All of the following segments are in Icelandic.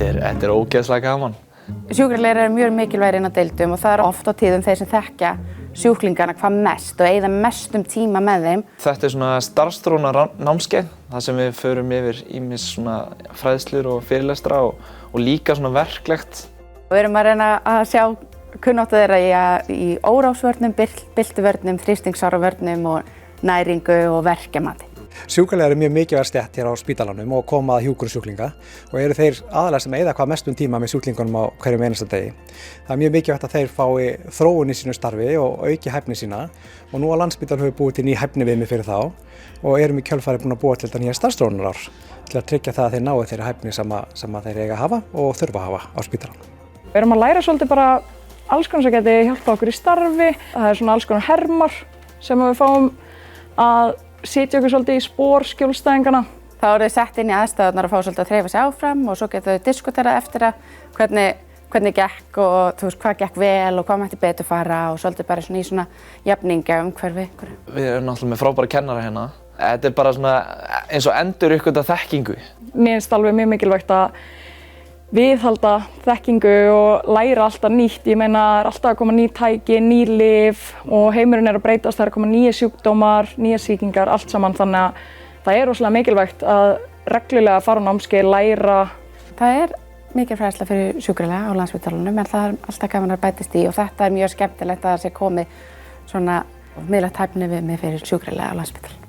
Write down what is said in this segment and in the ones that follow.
Þetta er ógeðslega gaman. Sjúkraleiðarar eru mjög mikilvægir inn á deildum og það eru oft á tíðum þeir sem þekkja sjúklingana hvað mest og eyða mestum tíma með þeim. Þetta er svona starfsþróunar námskeið, þar sem við förum yfir ýmis svona fræðslur og fyrirlestra og líka svona verklegt. Við erum að reyna að sjá kunnáttu þeirra í óráðsvörnum, byltuvörnum, þrýstingsárvörnum og næringu og verkjamati. Sjúkraliðar eru mjög mikilvæg stétt hér á spítalanum og koma að hjúkrunarsjúklinga og eru þeir aðalega sem eyða hvað mestum tíma með sjúklingunum á hverjum einasta degi. Það er mjög mikilvægt að þeir fái þróun í sínu starfi og auki hæfni sína og nú á Landspítalanum höfum við búið til ný hæfniviðmið fyrir þá og erum í kjölfarið búin að búa til þetta nýja starfsþróunarár til að tryggja það að þeir nái þeirri hæfni sem að þeir eiga að hafa og þurfa að hafa á spítalanum. Við erum að læra svolítið bara alls konar sem geti hjálpað okkur í starfi. Það er svona alls konar hermar sem við fáum að sitja okkur svolítið í spor skjólstæðingana. Þá eru þau sett inn í aðstæðurnar að fá svolítið að þreifa sig áfram og svo geta þau diskuterað eftir það hvernig gekk og þú veist hvað gekk vel og hvað mætti betur fara og svolítið bara svona í svona jafninga umhverfi. Við erum náttúrulega með frábæra kennara hérna. Þetta er bara svona eins og endur uppgötva þekkingu. Mér finnst alveg mjög mikilvægt að viðhalda þekkingu og læra alltaf nýtt. Ég meina, það er alltaf að koma ný tæki, ný lyf og heimurinn er að breytast, það er að koma nýja sjúkdómar, nýja sýkingar, allt saman. Þannig að það er rosalega mikilvægt að reglulega fara á námskeið, læra. Það er mikil fræðsla fyrir sjúkraliða á Landspítalanum en það er alltaf gaman að bætast í og þetta er mjög skemmtilegt að það sé komið svona miðlægt hæfniviðmið fyrir sjúkraliða á Landspítalanum.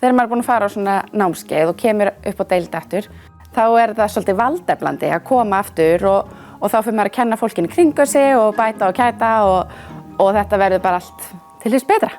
Þegar maður er búinn að fara á svona námskeið og kemur upp á deild aftur, þá er það svolítið valdeflandi að koma aftur og þá fyrir maður að kenna fólkinu kringu sig og bæta og kæta og þetta verður bara allt til hins betra.